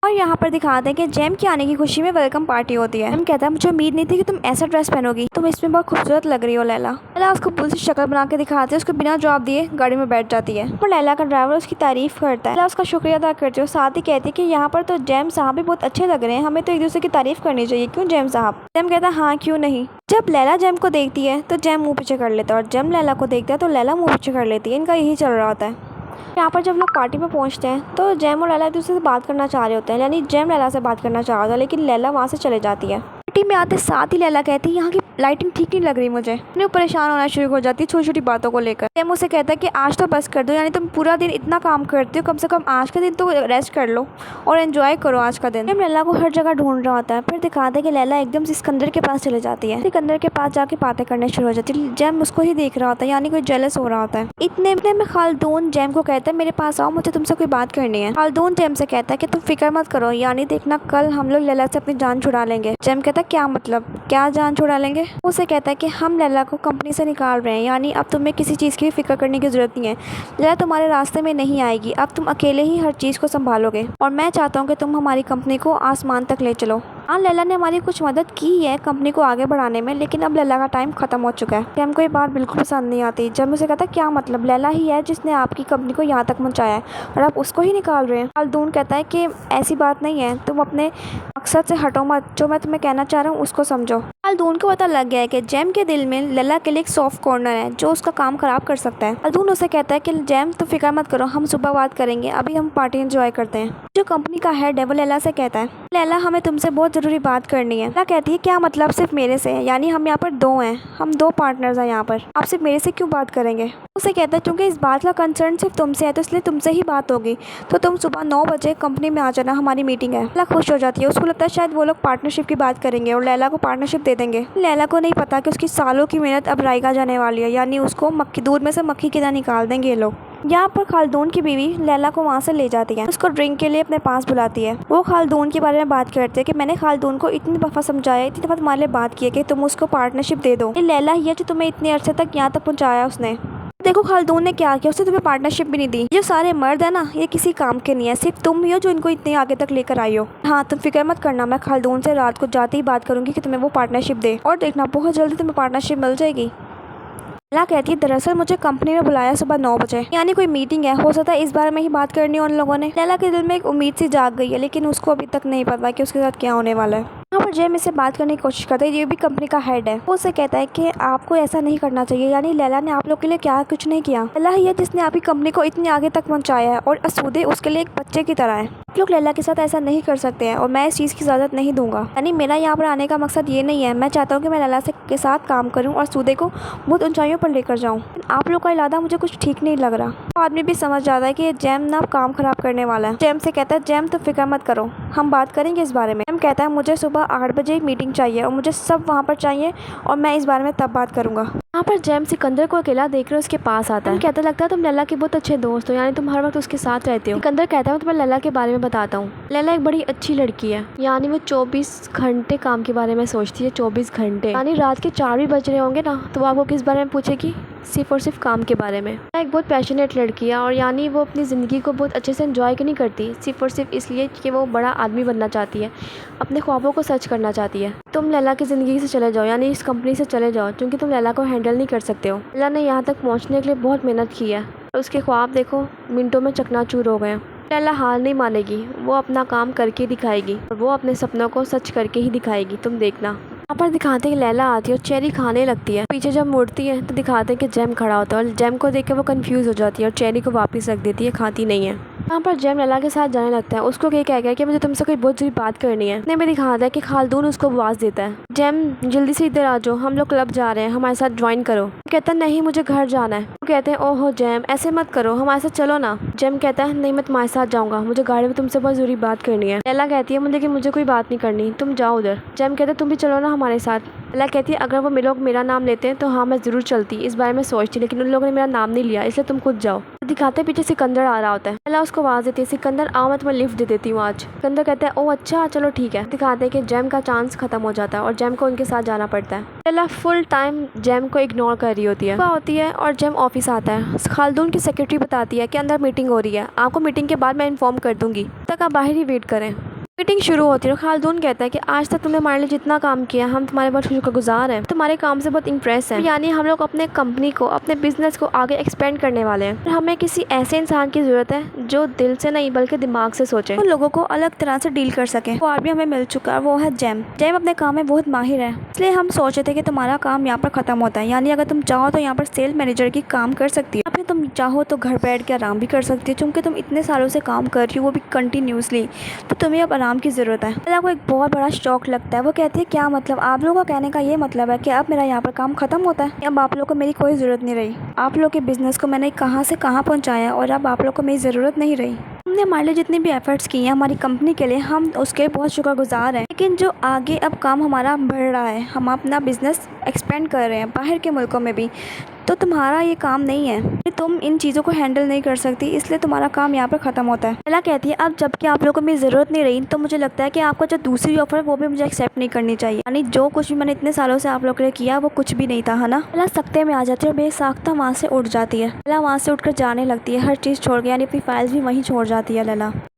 और यहाँ पर दिखाते हैं कि जैम के आने की खुशी में वेलकम पार्टी होती है। जैम कहता है मुझे उम्मीद नहीं थी कि तुम ऐसा ड्रेस पहनोगी, तुम इसमें बहुत खूबसूरत लग रही हो लैला। लैला उसको पुल से शक्ल बना के दिखाते हैं, उसको बिना जवाब दिए गाड़ी में बैठ जाती है और लैला का ड्राइवर उसकी तारीफ करता है। लैला उसका शुक्रिया अदा करती है और साथ ही कहती है कि यहाँ पर तो जैम साहब भी बहुत अच्छे लग रहे हैं, हमें तो एक दूसरे की तारीफ करनी चाहिए, क्यों जैम साहब। जैम कहता है हाँ क्यों नहीं। जब लैला जैम को देखती है तो जैम मुंह पीछे कर लेता है और जैम लैला को देखता है तो लैला मुंह पीछे कर लेती है। इनका यही चल रहा होता है। यहाँ पर जब लोग पार्टी पे पहुँचते हैं तो जैम और लैला एक दूसरे से बात करना चाह रहे होते हैं, यानी जैम लैला से बात करना चाह रहा था लेकिन लैला वहाँ से चले जाती है। पार्टी में आते साथ ही लैला कहती है यहाँ की लाइटिंग ठीक नहीं लग रही मुझे, इतनी परेशान होना शुरू हो जाती है छोटी छोटी बातों को लेकर। जैम उसे कहता है कि आज तो बस कर दो, यानी तुम पूरा दिन इतना काम करते हो, कम से कम आज का दिन तो रेस्ट कर लो और एंजॉय करो आज का दिन। जैम लैला को हर जगह ढूंढ रहा होता है, फिर दिखाते हैं कि लैला एकदम से सिकंदर के पास चले जाती है। सिकंदर के पास जाके बातें करने शुरू हो जाती है। जैम उसको ही देख रहा होता है, यानी कोई जेलस हो रहा होता है। इतने में खालदून जैम को कहता है मेरे पास आओ, मुझे तुमसे कोई बात करनी है। खालदून जैम से कहता है कि तुम फिक्र मत करो, यानी देखना कल हम लोग लैला से अपनी जान छुड़ा लेंगे। जैम कहता है क्या मतलब, क्या जान छुड़ा लेंगे। उसे कहता है कि हम लैला को कंपनी से निकाल रहे हैं, यानी अब तुम्हें किसी चीज़ की फिक्र करने की जरूरत नहीं है। लैला तुम्हारे रास्ते में नहीं आएगी, अब तुम अकेले ही हर चीज़ को संभालोगे और मैं चाहता हूँ कि तुम हमारी कंपनी को आसमान तक ले चलो। हाँ लैला ने हमारी कुछ मदद की है कंपनी को आगे बढ़ाने में, लेकिन अब लैला का टाइम खत्म हो चुका है। जैम को ये बात बिल्कुल पसंद नहीं आती। जब उसे कहता है क्या मतलब, लैला ही है जिसने आपकी कंपनी को यहाँ तक पहुँचाया है और आप उसको ही निकाल रहे हैं। खालदून कहता है कि ऐसी बात नहीं है, तुम अपने मकसद से हटो मत, जो मैं तुम्हें कहना चाह रहा हूँ उसको समझो। खालदून को पता लग गया है कि जैम के दिल में लैला के लिए एक सॉफ्ट कॉर्नर है जो उसका काम खराब कर सकता है। खालदून उसे कहता है कि जैम तो फिक्र मत करो, हम सुबह बात करेंगे, अभी हम पार्टी एंजॉय करते हैं। जो कंपनी का हेड है वो लैला से कहता है लैला हमें तुमसे बहुत ज़रूरी बात करनी है। लैला कहती है क्या मतलब, सिर्फ मेरे से, यानी हम यहाँ पर दो हैं, हम दो पार्टनर्स हैं यहाँ पर, आप सिर्फ मेरे से क्यों बात करेंगे। उसे कहता है क्योंकि इस बात का कंसर्न सिर्फ तुमसे है तो इसलिए तुमसे ही बात होगी, तो तुम सुबह 9 बजे कंपनी में आ जाना, हमारी मीटिंग है। लैला खुश हो जाती है, उसको लगता है शायद वो लोग पार्टनरशिप की बात करेंगे और लैला को पार्टनरशिप दे देंगे। लैला को नहीं पता कि उसकी सालों की मेहनत अब रायगा जाने वाली है, यानी उसको मक्खी दूध में से मक्खी की तरह निकाल देंगे ये लोग। यहाँ पर खालदून की बीवी लैला को वहाँ से ले जाती है, उसको ड्रिंक के लिए अपने पास बुलाती है। वो खालदून के बारे में बात करते हैं कि मैंने खालदून को इतनी दफ़ा समझाया, इतनी दफ़ा तुम्हारे लिए बात की है कि तुम उसको पार्टनरशिप दे दो। ये लैला ही है जो तुम्हें इतने अरसे तक यहाँ तक पहुँचाया उसने। देखो खालदून ने क्या किया, उसने तुम्हें पार्टनरशिप भी नहीं दी। जो सारे मर्द है ना ये किसी काम के नहीं है, सिर्फ तुम ही हो जो इनको इतने आगे तक लेकर आई हो। हाँ तुम फिक्र मत करना, मैं खालदून से रात को जाते ही बात करूंगी कि तुम्हें वो पार्टनरशिप दे, और देखना बहुत जल्दी तुम्हें पार्टनरशिप मिल जाएगी। लैला कहती है दरअसल मुझे कंपनी में बुलाया सुबह 9 बजे, यानी कोई मीटिंग है, हो सकता है इस बारे में ही बात करनी है उन लोगों ने। लैला के दिल में एक उम्मीद सी जाग गई है, लेकिन उसको अभी तक नहीं पता कि उसके साथ क्या होने वाला है। यहाँ पर जैम इससे बात करने की कोशिश करता है, ये भी कंपनी का हेड है। वो उसे कहता है कि आपको ऐसा नहीं करना चाहिए, यानी लैला ने आप लोग के लिए क्या कुछ नहीं किया। लैला ही है जिसने आपकी कंपनी को इतने आगे तक पहुँचाया है और असूदे उसके लिए एक बच्चे की तरह है। आप लोग लैला के साथ ऐसा नहीं कर सकते हैं और मैं इस चीज़ की इजाज़त नहीं दूंगा। यानी मेरा यहाँ पर आने का मकसद ये नहीं है, मैं चाहता हूँ कि मैं लैला के साथ काम करूँ और सूदे को बहुत ऊंचाइयों पर लेकर जाऊँ। आप लोग का इरादा मुझे कुछ ठीक नहीं लग रहा। तो आदमी भी समझ जाता है कि जैम ना काम खराब करने वाला है। जैम से कहता है जैम तो फिक्र मत करो, हम बात करेंगे इस बारे में। जैम कहता है मुझे सुबह 8 बजे मीटिंग चाहिए और मुझे सब वहाँ पर चाहिए और मैं इस बारे में तब बात करूँगा। यहाँ पर जैम सिकंदर को अकेला देखकर उसके पास आता है। कहता लगता है तुम लैला के बहुत अच्छे दोस्त हो, यानी तुम हर वक्त उसके साथ रहते हो। सिकंदर कहता है मैं तुम्हें लैला के बारे में बताता हूँ। लैला एक बड़ी अच्छी लड़की है, यानी वो 24 घंटे काम के बारे में सोचती है। 24 घंटे यानी रात के 4 भी बज रहे होंगे ना तो वो आपको किस बारे में पूछेगी, सिर्फ और सिर्फ काम के बारे में। एक बहुत पैशनेट लड़की है और यानी वो अपनी ज़िंदगी को बहुत अच्छे से एंजॉय नहीं करती, सिर्फ और सिर्फ इसलिए कि वो बड़ा आदमी बनना चाहती है, अपने ख्वाबों को सच करना चाहती है। तुम लैला की ज़िंदगी से चले जाओ, यानी इस कंपनी से चले जाओ, क्योंकि तुम लैला को हैंडल नहीं कर सकते हो। लैला ने यहाँ तक पहुँचने के लिए बहुत मेहनत की है और उसके ख्वाब देखो मिनटों में चकनाचूर हो गए। लैला हार नहीं मानेगी, वो अपना काम करके दिखाएगी और वो अपने सपनों को सच करके ही दिखाएगी, तुम देखना। यहाँ पर दिखाते हैं कि लैला आती है और चेरी खाने लगती है। पीछे जब मुड़ती है तो दिखाते हैं कि जैम खड़ा होता है और जैम को देख के वो कंफ्यूज हो जाती है और चेरी को वापस रख देती है, खाती नहीं है। यहाँ पर जैम लैला के साथ जाने लगता है, उसको ये कह गया कि मुझे तुमसे कोई बहुत जरूरी बात करनी है। इतने में दिखाता है कि खालदून उसको आवाज़ देता है, जैम जल्दी से इधर आ जाओ, हम लोग क्लब जा रहे हैं, हमारे साथ ज्वाइन करो। कहता है नहीं मुझे घर जाना है। वो कहते हैं ओहो जैम ऐसे मत करो, हमारे साथ चलो ना। जैम कहता है नहीं मैं तुम्हारे साथ जाऊँगा, मुझे गाड़ी में तुमसे बहुत जरूरी बात करनी है। लैला कहती है मुझे कोई बात नहीं करनी, तुम जाओ उधर। जैम कहते हैं तुम भी चलो ना हमारे साथ। लैला कहती है अगर वो लोग मेरा नाम लेते हैं तो हाँ मैं ज़रूर चलती, इस बारे में सोचती, लेकिन उन लोगों ने मेरा नाम नहीं लिया, इसलिए तुम खुद जाओ। दिखाते पीछे सिकंदर आ रहा होता है। लैला उसको आवाज़ देती है सिकंदर आओ मैं तुम्हें लिफ्ट दे देती हूँ आज। सिकंदर कहता है ओह अच्छा चलो ठीक है। दिखाते हैं कि जैम का चांस खत्म हो जाता है और जैम को उनके साथ जाना पड़ता है। लैला फुल टाइम जैम को इग्नोर कर रही होती है और जैम ऑफिस आता है। खालदून की सेक्रेटरी बताती है कि अंदर मीटिंग हो रही है, आपको मीटिंग के बाद मैं इन्फॉर्म कर दूंगी, तक आप बाहर ही वेट करें। मीटिंग शुरू होती है और खालदून कहता है कि आज तक तुमने हमारे लिए जितना काम किया हम तुम्हारे बहुत शुक्रगुजार हैं, तुम्हारे काम से बहुत इम्प्रेस हैं। यानी हम लोग अपने कंपनी को, अपने बिजनेस को आगे एक्सपेंड करने वाले हैं। और हमें किसी ऐसे इंसान की जरूरत है जो दिल से नहीं बल्कि दिमाग से सोचे, वो लोगों को अलग तरह से डील कर सके। वो आदमी हमें मिल चुका है, वो है जैम। जैम अपने काम में बहुत माहिर है, इसलिए हम सोचे थे कि तुम्हारा काम यहाँ पर खत्म होता है। यानी अगर तुम चाहो तो यहाँ पर सेल मैनेजर की काम कर सकती है, तुम चाहो तो घर बैठ के आराम भी कर सकती है, क्योंकि तुम इतने सालों से काम कर रही हो, वो भी कंटिन्यूसली, तो तुम्हें अब आराम की ज़रूरत है। लैला को एक बहुत बड़ा शौक लगता है। वो कहती है क्या मतलब, आप लोगों का कहने का ये मतलब है कि अब मेरा यहाँ पर काम खत्म होता है, अब आप लोग को मेरी कोई ज़रूरत नहीं रही। आप लोग के बिज़नेस को मैंने कहाँ से कहाँ पहुँचाया और अब आप लोग को मेरी ज़रूरत नहीं रही। हमने हमारे लिए जितनी भी एफर्ट्स किए हैं हमारी कंपनी के लिए, हम उसके बहुत शुक्रगुजार हैं। लेकिन जो आगे अब काम हमारा बढ़ रहा है, हम अपना बिज़नेस एक्सपेंड कर रहे हैं बाहर के मुल्कों में भी, तो तुम्हारा ये काम नहीं है, तुम इन चीज़ों को हैंडल नहीं कर सकती, इसलिए तुम्हारा काम यहाँ पर ख़त्म होता है। लैला कहती है अब जबकि आप लोगों को मेरी ज़रूरत नहीं रही, तो मुझे लगता है कि आपको जो दूसरी ऑफर है वो भी मुझे एक्सेप्ट नहीं करनी चाहिए। यानी जो कुछ भी मैंने इतने सालों से आप लोगों के लिए किया वो कुछ भी नहीं था, है ना। लैला सख्ते में आ जाती है और बेसाख्ता वहाँ से उठ जाती है। लैला वहाँ से उठकर जाने लगती है, हर चीज़ छोड़ के, यानी अपनी फाइल्स भी वहीं छोड़ जाती है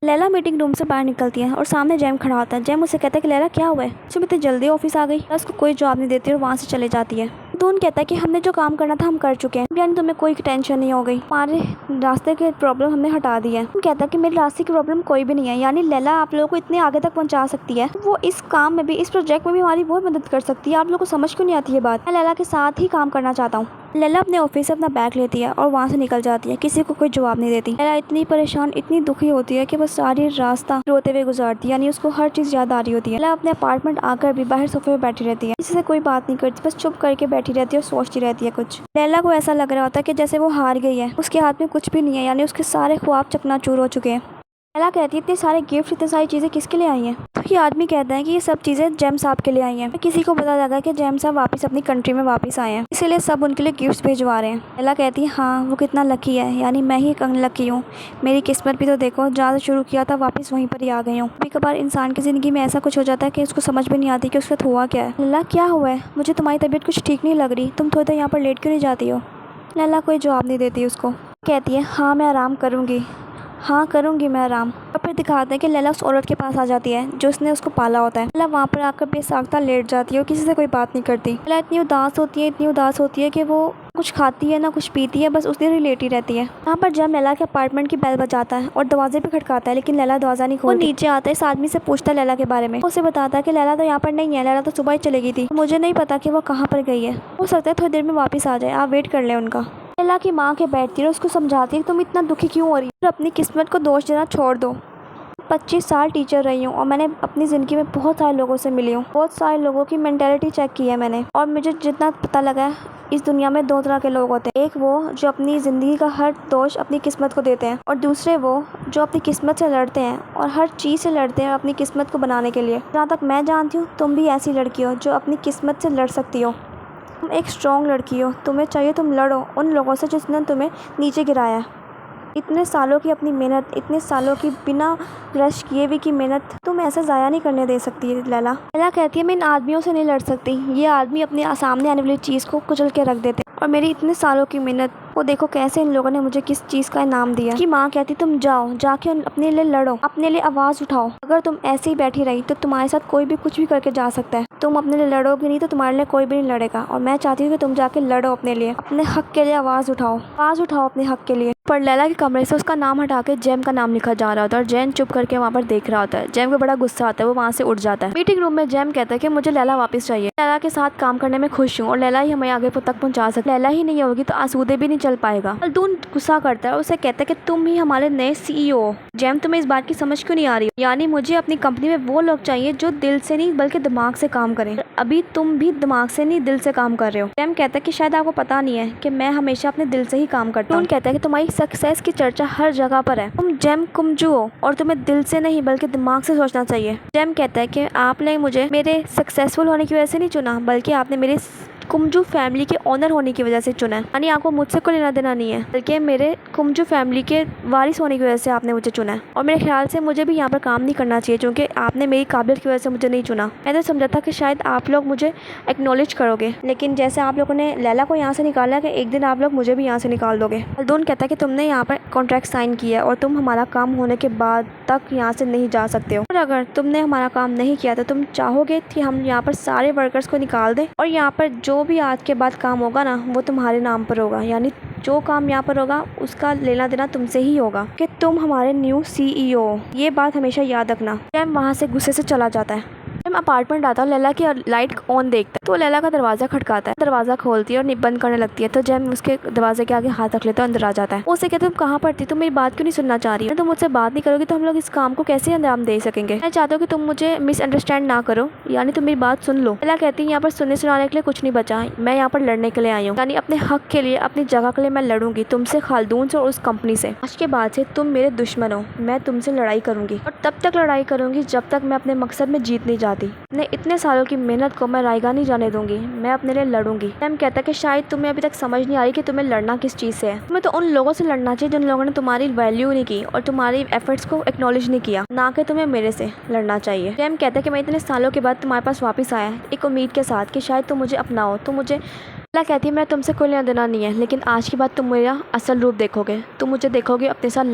लैला मीटिंग रूम से बाहर निकलती है और सामने जैम खड़ा होता है। जैम उसे कहता है कि लैला क्या हुआ है, तुम इतनी जल्दी ऑफिस आ गई। उसको कोई जवाब नहीं देती और वहाँ से चले जाती है। दून कहता है कि हमने जो काम करना था हम कर चुके हैं, यानी तुम्हें कोई टेंशन नहीं हो गई, हमारे रास्ते की प्रॉब्लम हमने हटा दी है। कहता है कि मेरे रास्ते की प्रॉब्लम कोई भी नहीं है, यानी लैला आप लोगों को इतने आगे तक पहुंचा सकती है, वो इस काम में भी, इस प्रोजेक्ट में भी हमारी बहुत मदद कर सकती है। आप लोगों को समझ क्यों नहीं आती ये बात। मैं लैला के साथ ही काम करना चाहता हूँ। लैला अपने ऑफिस से अपना बैग लेती है और वहाँ से निकल जाती है, किसी को कोई जवाब नहीं देती। लैला इतनी परेशान, इतनी दुखी होती है कि बस सारी रास्ता रोते हुए गुजारती है, यानी उसको हर चीज़ याद आ रही होती है। लैला अपने अपार्टमेंट आकर भी बाहर सोफे में बैठी रहती है, किसी से कोई बात नहीं करती, बस चुप करके बैठी रहती है और सोचती रहती है कुछ। लैला को ऐसा लग रहा होता है कि जैसे वो हार गई है, उसके हाथ में कुछ भी नहीं है, यानी उसके सारे ख्वाब चकनाचूर हो चुके हैं। लैला कहती है इतने सारे गिफ्ट, इतनी सारी चीज़ें किसके लिए आई हैं। तो ये आदमी कहता है कि ये सब चीज़ें जैम साहब के लिए आई हैं। किसी को पता लगा कि जैम साहब वापस अपनी कंट्री में वापस आए हैं, इसीलिए सब उनके लिए गिफ्ट्स भिजवा रहे हैं। लैला कहती है हाँ वो कितना लकी है, यानी मैं ही लकी हूँ, मेरी किस्मत भी तो देखो, जहाँ से शुरू किया था वापस वहीं पर ही आ गई हूँ। कभी कभार इंसान की ज़िंदगी में ऐसा कुछ हो जाता है कि उसको समझ भी नहीं आती कि उसके साथ हुआ क्या है। लैला क्या हुआ है, मुझे तुम्हारी तबीयत कुछ ठीक नहीं लग रही, तुम थोड़ी देर यहाँ पर लेट क्यों नहीं जाती हो। लैला कोई जवाब नहीं देती उसको। कहती है हाँ मैं आराम करूँगी, हाँ करूँगी मैं आराम। और फिर दिखाते हैं कि लैला उस औरत के पास आ जाती है जो उसने उसको पाला होता है। लैला वहाँ पर आकर बेसाख्ता लेट जाती है और किसी से कोई बात नहीं करती। लैला इतनी उदास होती है कि वो कुछ खाती है ना कुछ पीती है, बस उस दिन ही लेटी रहती है। यहाँ पर जब लैला के अपार्टमेंट की बेल बजाता है और दरवाजे पे खटकाता है, लेकिन लैला दरवाजा नहीं खोलती। वो नीचे आता है, इस आदमी से पूछता है लैला के बारे में। उसे बताता है कि लैला तो यहाँ पर नहीं है, लैला तो सुबह ही चली गई थी, मुझे नहीं पता कि वो कहाँ पर गई है, हो सकता है थोड़ी देर में वापस आ जाए, आप वेट कर ले उनका। लैला की माँ के बैठती है, उसको समझाती है तुम इतना दुखी क्यों हो रही हो, अपनी किस्मत को दोष देना छोड़ दो। 25 साल टीचर रही हूँ और मैंने अपनी ज़िंदगी में बहुत सारे लोगों से मिली हूँ, बहुत सारे लोगों की मेंटालिटी चेक की है मैंने, और मुझे जितना पता लगा है इस दुनिया में 2 तरह के लोग होते हैं। एक वो जो अपनी ज़िंदगी का हर दोष अपनी किस्मत को देते हैं, और दूसरे वो जो अपनी किस्मत से लड़ते हैं और हर चीज़ से लड़ते हैं अपनी किस्मत को बनाने के लिए। जहाँ तक मैं जानती हूँ तुम भी ऐसी लड़की हो जो अपनी किस्मत से लड़ सकती हो। तुम एक स्ट्रॉन्ग लड़की हो, तुम्हें चाहिए तुम लड़ो उन लोगों से जिसने तुम्हें नीचे गिराया। इतने सालों की अपनी मेहनत, इतने सालों की बिना रश किए भी की मेहनत तुम ऐसे ज़ाया नहीं करने दे सकती है। लैला कहती है मैं इन आदमियों से नहीं लड़ सकती, ये आदमी अपने सामने आने वाली चीज़ को कुचल के रख देते, और मेरी इतने सालों की मेहनत वो देखो कैसे इन लोगों ने मुझे किस चीज़ का इनाम दिया। कि माँ कहती तुम जाओ, जाके अपने लिए लड़ो, अपने लिए आवाज़ उठाओ। अगर तुम ऐसे ही बैठी रही तो तुम्हारे साथ कोई भी कुछ भी करके जा सकता है। तुम अपने लिए लड़ोगे नहीं तो तुम्हारे लिए कोई भी नहीं लड़ेगा, और मैं चाहती हूँ कि तुम जाके लड़ो अपने लिए, अपने हक के लिए आवाज़ उठाओ अपने हक के लिए। पर लैला के कमरे से उसका नाम हटा के जैम का नाम लिखा जा रहा होता है, और जैन चुप करके वहाँ पर देख रहा होता है। जैम को बड़ा गुस्सा आता है, वो वहाँ से उठ जाता है। मीटिंग रूम में जैम कहता है कि मुझे लैला वापस चाहिए, लैला के साथ काम करने में खुश हूँ और लैला ही हमें आगे तक पहुँचा सकती। लैला ही नहीं होगी तो आसूदे भी नहीं चल पाएगा। खालदून गुस्सा करता है, उसे कहता है कि तुम ही हमारे नए CEO हो। जैम तुम्हें इस बात की समझ क्यों नहीं आ रही, यानी मुझे अपनी कंपनी में वो लोग चाहिए जो दिल से नहीं बल्कि दिमाग से काम करें। अभी तुम भी दिमाग से नहीं दिल से काम कर रहे हो। जैम कहता है कि शायद आपको पता नहीं है कि मैं हमेशा अपने दिल से ही काम करता हूँ। कहता है कि तुम्हारी सक्सेस की चर्चा हर जगह पर है, तुम जैम कुमजू हो और तुम्हें दिल से नहीं बल्कि दिमाग से सोचना चाहिए। जैम कहता है कि आपने मुझे मेरे सक्सेसफुल होने की वजह से नहीं चुना, बल्कि आपने मेरे कुमजू फैमिली के ऑनर होने की वजह से चुना है, यानी आपको मुझसे कोई लेना देना नहीं है, बल्कि मेरे कुमजू फैमिली के वारिस होने की वजह से आपने मुझे चुना है। और मेरे ख्याल से मुझे भी यहाँ पर काम नहीं करना चाहिए, क्योंकि आपने मेरी काबिलियत की वजह से मुझे नहीं चुना। मैंने समझा था कि शायद आप लोग मुझे एक्नॉलेज करोगे, लेकिन जैसे आप लोगों ने लैला को यहाँ से निकाला कि एक दिन आप लोग मुझे भी यहाँ से निकाल दोगे। खलदून कहता है कि तुमने यहाँ पर कॉन्ट्रैक्ट साइन किया और तुम हमारा काम होने के बाद तक यहाँ से नहीं जा सकते हो। और अगर तुमने हमारा काम नहीं किया तो तुम चाहोगे कि हम यहाँ पर सारे वर्कर्स को निकाल दें, और यहाँ पर जो भी आज के बाद काम होगा ना वो तुम्हारे नाम पर होगा, यानी जो काम यहाँ पर होगा उसका लेना देना तुमसे ही होगा कि तुम हमारे न्यू CEO हो। ये बात हमेशा याद रखना। जैम वहाँ से गुस्से से चला जाता है। जैम अपार्टमेंट आता है, लैला की लाइट ऑन देखता है तो लैला का दरवाज़ा खटकाता है, दरवाज़ा खोलती है और बंद करने लगती है। तो जैम उसके दरवाजे के आगे हाथ रख लेता है, अंदर आ जाता है। वो उसे कहता है तुम कहाँ पर थी, तुम मेरी बात क्यों नहीं सुनना चाह रही हो, तुम मुझसे बात नहीं करोगी तो हम लोग इस काम को कैसे अंजाम दे सकेंगे। मैं चाहता हूँ कि तुम मुझे मिसअंडरस्टैंड ना करो, यानी तुम मेरी बात सुन लो। लैला कहती है यहाँ पर सुनने सुनाने के लिए कुछ नहीं बचा, मैं यहाँ पर लड़ने के लिए आई हूँ, यानी अपने हक के लिए, अपनी जगह के लिए मैं लड़ूंगी तुमसे, खालदून से और उस कंपनी से। आज के बाद से तुम मेरे दुश्मन हो, मैं तुमसे लड़ाई करूंगी और तब तक लड़ाई करूंगी जब तक मैं अपने मकसद में जीत नहीं जाती। अपने इतने सालों की मेहनत को मैं रायगा नहीं जाने दूंगी, मैं अपने लिए लड़ूंगी। जैम कहता है कि शायद तुम्हें अभी तक समझ नहीं आ रही कि तुम्हें लड़ना किस चीज़ से है। तुम्हें तो उन लोगों से लड़ना चाहिए जिन लोगों ने तुम्हारी वैल्यू नहीं की और तुम्हारी एफर्ट्स को एक्नॉलेज नहीं किया, ना कि तुम्हें मेरे से लड़ना चाहिए। जैम कहता है कि मैं इतने सालों के बाद तुम्हारे पास वापस आया एक उम्मीद के साथ कि शायद तुम मुझे अपनाओ, तुम मुझे। लैला कहती है मैं तुमसे कोई लेना देना नहीं है, लेकिन आज के बाद तुम मेरा असल रूप देखोगे, तुम मुझे देखोगे अपने साथ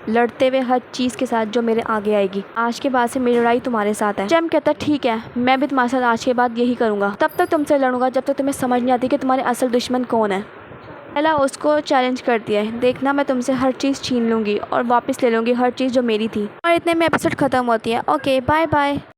लड़ते हुए हर चीज़ के साथ जो मेरे आगे आएगी। आज के बाद से मेरी लड़ाई तुम्हारे साथ है। जैम कहता ठीक है, मैं भी तुम्हारे साथ आज के बाद यही करूँगा, तब तक तुमसे लड़ूंगा जब तक तुम्हें समझ नहीं आती कि तुम्हारे असल दुश्मन कौन है। लैला उसको चैलेंज करती है, देखना मैं तुमसे हर चीज़ छीन लूँगी और वापस ले लूँगी हर चीज़ जो मेरी थी। और इतने में एपिसोड ख़त्म होती है। Okay bye bye.